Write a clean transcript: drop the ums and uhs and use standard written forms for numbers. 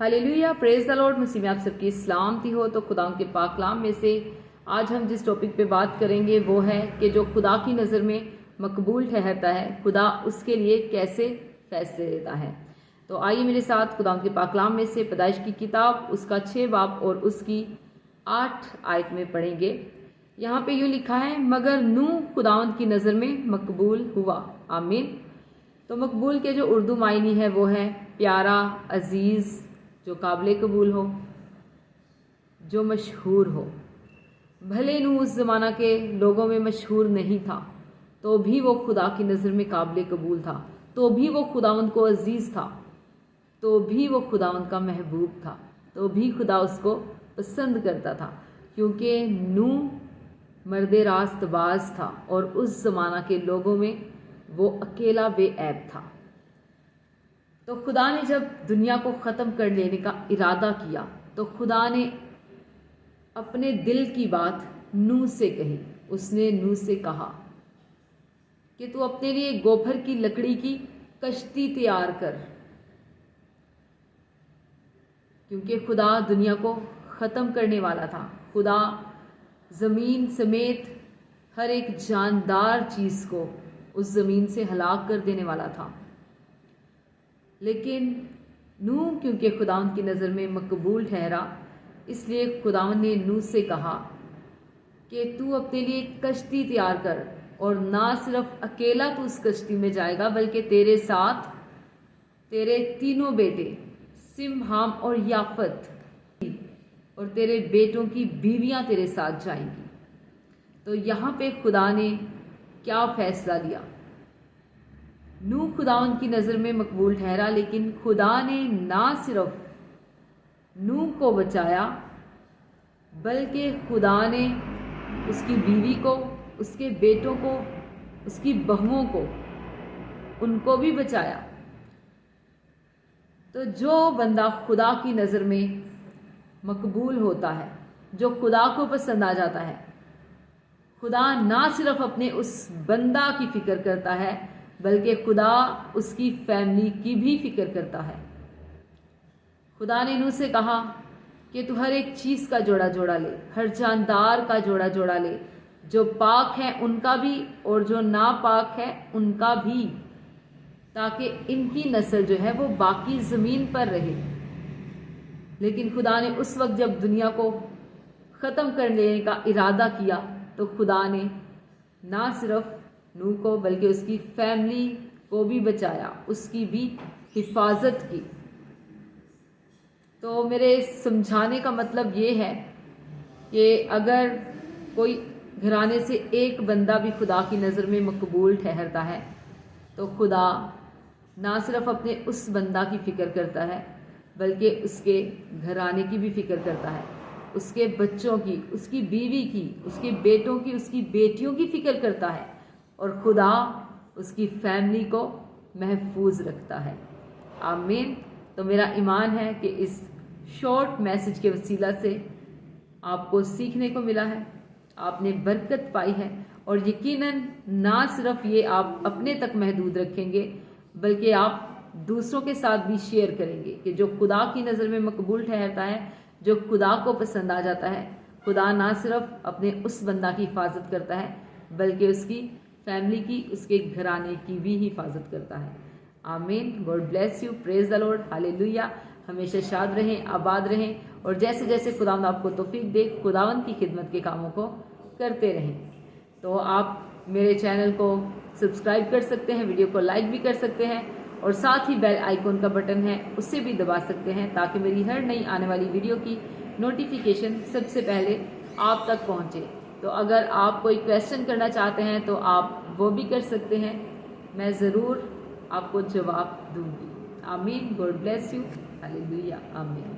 Hallelujah, praise the lord. मसीह में आप सबकी सलामती हो। तो खुदा के पाक कलाम में से आज हम जिस टॉपिक पे बात करेंगे वो है कि जो खुदा की नज़र में मकबूल ठहरता है, खुदा उसके लिए कैसे फैसले लेता है। तो आइए मेरे साथ खुदा के पाक कलाम में से पैदाइश की किताब उसका 6 बाब और उसकी 8 आयत में पढ़ेंगे। यहाँ पे यूँ लिखा है, मगर नूह खुदावंद की नज़र में मकबूल हुआ। आमीन। तो मकबूल के जो उर्दू मायनी है वो है प्यारा, अजीज़, जो काबिल कबूल हो, जो मशहूर हो। भले नूह उस ज़माना के लोगों में मशहूर नहीं था, तो भी वो खुदा की नज़र में काबिल कबूल था, तो भी वो खुदावंद को अजीज़ था, तो भी वो खुदावंद का महबूब था, तो भी खुदा उसको पसंद करता था, क्योंकि नूह मर्द रास्तबाज था और उस ज़माना के लोगों में वो अकेला बेऐब था। तो खुदा ने जब दुनिया को ख़त्म कर लेने का इरादा किया, तो खुदा ने अपने दिल की बात नूह से कही। उसने नूह से कहा कि तू अपने लिए गोबर की लकड़ी की कश्ती तैयार कर, क्योंकि खुदा दुनिया को ख़त्म करने वाला था। खुदा ज़मीन समेत हर एक जानदार चीज़ को उस ज़मीन से हलाक कर देने वाला था। लेकिन नूह क्योंकि खुदावंद की नज़र में मकबूल ठहरा, इसलिए खुदावंद ने नूह से कहा कि तू अपने लिए कश्ती तैयार कर, और ना सिर्फ अकेला तू उस कश्ती में जाएगा, बल्कि तेरे साथ तेरे तीनों बेटे सिम, हाम और याफत, और तेरे बेटों की बीवियां तेरे साथ जाएंगी। तो यहाँ पे खुदा ने क्या फैसला लिया? नूह खुदावंद की नज़र में मकबूल ठहरा, लेकिन खुदा ने ना सिर्फ नूह को बचाया, बल्कि खुदा ने उसकी बीवी को, उसके बेटों को, उसकी बहुओं को, उनको भी बचाया। तो जो बंदा खुदा की नज़र में मकबूल होता है, जो खुदा को पसंद आ जाता है, खुदा ना सिर्फ अपने उस बंदा की फ़िक्र करता है, बल्कि खुदा उसकी फैमिली की भी फ़िक्र करता है। खुदा ने नूह से कहा कि तू हर एक चीज़ का जोड़ा जोड़ा ले, हर जानदार का जोड़ा जोड़ा ले, जो पाक है उनका भी और जो नापाक है उनका भी, ताकि इनकी नस्ल जो है वो बाकी ज़मीन पर रहे। लेकिन खुदा ने उस वक्त जब दुनिया को ख़त्म कर लेने का इरादा किया, तो खुदा ने ना सिर्फ नूह को बल्कि उसकी फैमिली को भी बचाया, उसकी भी हिफाजत की। तो मेरे समझाने का मतलब ये है कि अगर कोई घराने से एक बंदा भी खुदा की नज़र में मकबूल ठहरता है, तो खुदा ना सिर्फ अपने उस बंदा की फ़िक्र करता है, बल्कि उसके घराने की भी फ़िक्र करता है, उसके बच्चों की, उसकी बीवी की, उसके बेटों की, उसकी बेटियों की फ़िक्र करता है, और खुदा उसकी फैमिली को महफूज रखता है। आमीन। तो मेरा ईमान है कि इस शॉर्ट मैसेज के वसीला से आपको सीखने को मिला है, आपने बरकत पाई है, और यकीनन ना सिर्फ ये आप अपने तक महदूद रखेंगे, बल्कि आप दूसरों के साथ भी शेयर करेंगे कि जो खुदा की नज़र में मकबूल ठहरता है, जो खुदा को पसंद आ जाता है, खुदा ना सिर्फ अपने उस बंदा की हिफाजत करता है, बल्कि उसकी फैमिली की, उसके घराने की भी हिफाजत करता है। आमीन। God bless you. Praise the Lord. Hallelujah. हमेशा शाद रहें, आबाद रहें, और जैसे जैसे खुदावंद आपको तौफीक दे, खुदावंद की खिदमत के कामों को करते रहें। तो आप मेरे चैनल को सब्सक्राइब कर सकते हैं, वीडियो को लाइक भी कर सकते हैं, और साथ ही बेल आइकॉन का बटन है उससे भी दबा सकते हैं, ताकि मेरी हर नई आने वाली वीडियो की नोटिफिकेशन सबसे पहले आप तक पहुँचे। तो अगर आप कोई क्वेश्चन करना चाहते हैं तो आप वो भी कर सकते हैं, मैं ज़रूर आपको जवाब दूंगी। आमीन। God bless you. हालेलुया। आमीन।